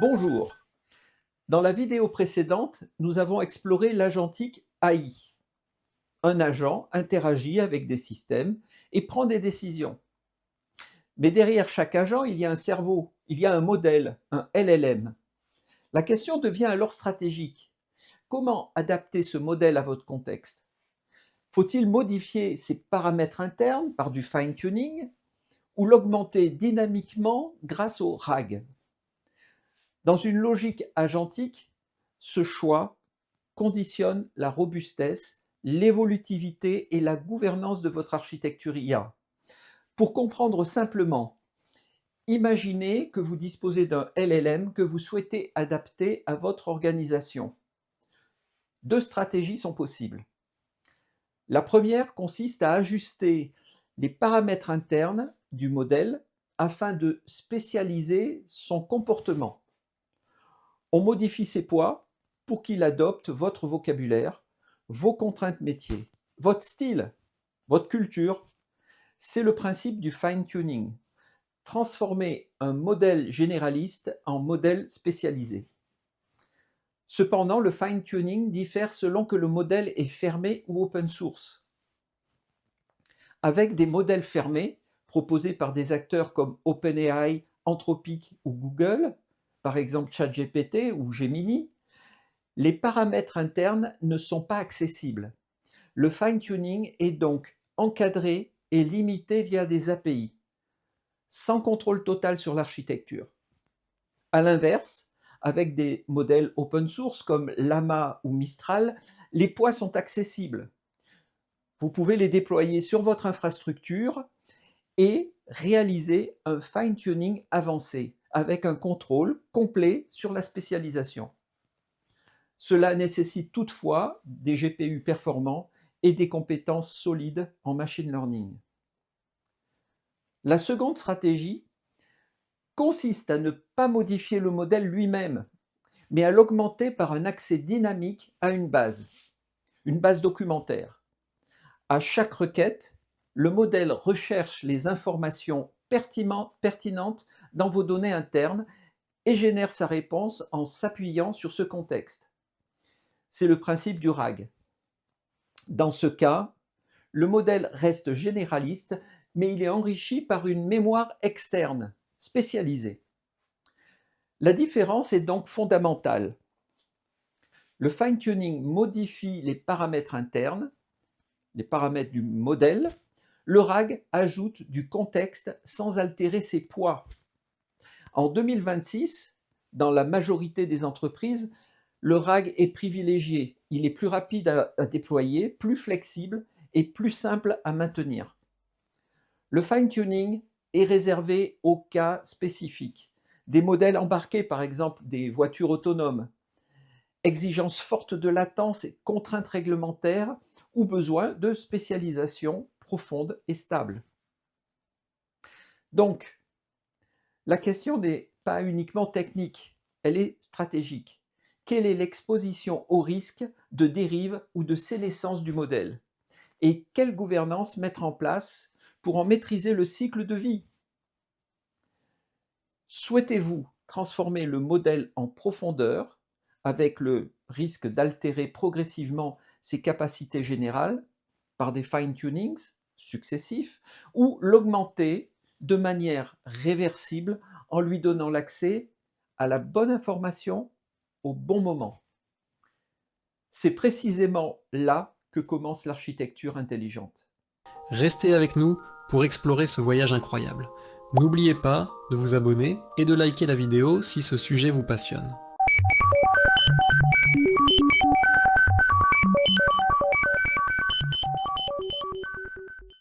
Bonjour. Dans la vidéo précédente, nous avons exploré l'agentique AI. Un agent interagit avec des systèmes et prend des décisions. Mais derrière chaque agent, il y a un cerveau, il y a un modèle, un LLM. La question devient alors stratégique. Comment adapter ce modèle à votre contexte? Faut-il modifier ses paramètres internes par du fine-tuning ou l'augmenter dynamiquement grâce au RAG? Dans une logique agentique, ce choix conditionne la robustesse, l'évolutivité et la gouvernance de votre architecture IA. Pour comprendre simplement, imaginez que vous disposez d'un LLM que vous souhaitez adapter à votre organisation. Deux stratégies sont possibles. La première consiste à ajuster les paramètres internes du modèle afin de spécialiser son comportement. On modifie ses poids pour qu'il adopte votre vocabulaire, vos contraintes métiers, votre style, votre culture. C'est le principe du fine-tuning. Transformer un modèle généraliste en modèle spécialisé. Cependant, le fine-tuning diffère selon que le modèle est fermé ou open source. Avec des modèles fermés, proposés par des acteurs comme OpenAI, Anthropic ou Google, par exemple ChatGPT ou Gemini, les paramètres internes ne sont pas accessibles. Le fine-tuning est donc encadré et limité via des API, sans contrôle total sur l'architecture. À l'inverse, avec des modèles open source comme Llama ou Mistral, les poids sont accessibles. Vous pouvez les déployer sur votre infrastructure et réaliser un fine-tuning avancé avec un contrôle complet sur la spécialisation. Cela nécessite toutefois des GPU performants et des compétences solides en machine learning. La seconde stratégie consiste à ne pas modifier le modèle lui-même, mais à l'augmenter par un accès dynamique à une base documentaire. À chaque requête, le modèle recherche les informations pertinentes dans vos données internes et génère sa réponse en s'appuyant sur ce contexte. C'est le principe du RAG. Dans ce cas, le modèle reste généraliste, mais il est enrichi par une mémoire externe, spécialisée. La différence est donc fondamentale. Le fine-tuning modifie les paramètres internes, les paramètres du modèle. Le RAG ajoute du contexte sans altérer ses poids. En 2026, dans la majorité des entreprises, le RAG est privilégié. Il est plus rapide à déployer, plus flexible et plus simple à maintenir. Le fine-tuning est réservé aux cas spécifiques. Des modèles embarqués, par exemple des voitures autonomes, exigences fortes de latence et contraintes réglementaires ou besoin de spécialisation profonde et stable. Donc, la question n'est pas uniquement technique, elle est stratégique. Quelle est l'exposition au risque de dérive ou de sénescence du modèle? Et quelle gouvernance mettre en place pour en maîtriser le cycle de vie? Souhaitez-vous transformer le modèle en profondeur avec le risque d'altérer progressivement ses capacités générales par des fine-tunings successifs ou l'augmenter de manière réversible en lui donnant l'accès à la bonne information au bon moment? C'est précisément là que commence l'architecture intelligente. Restez avec nous pour explorer ce voyage incroyable. N'oubliez pas de vous abonner et de liker la vidéo si ce sujet vous passionne.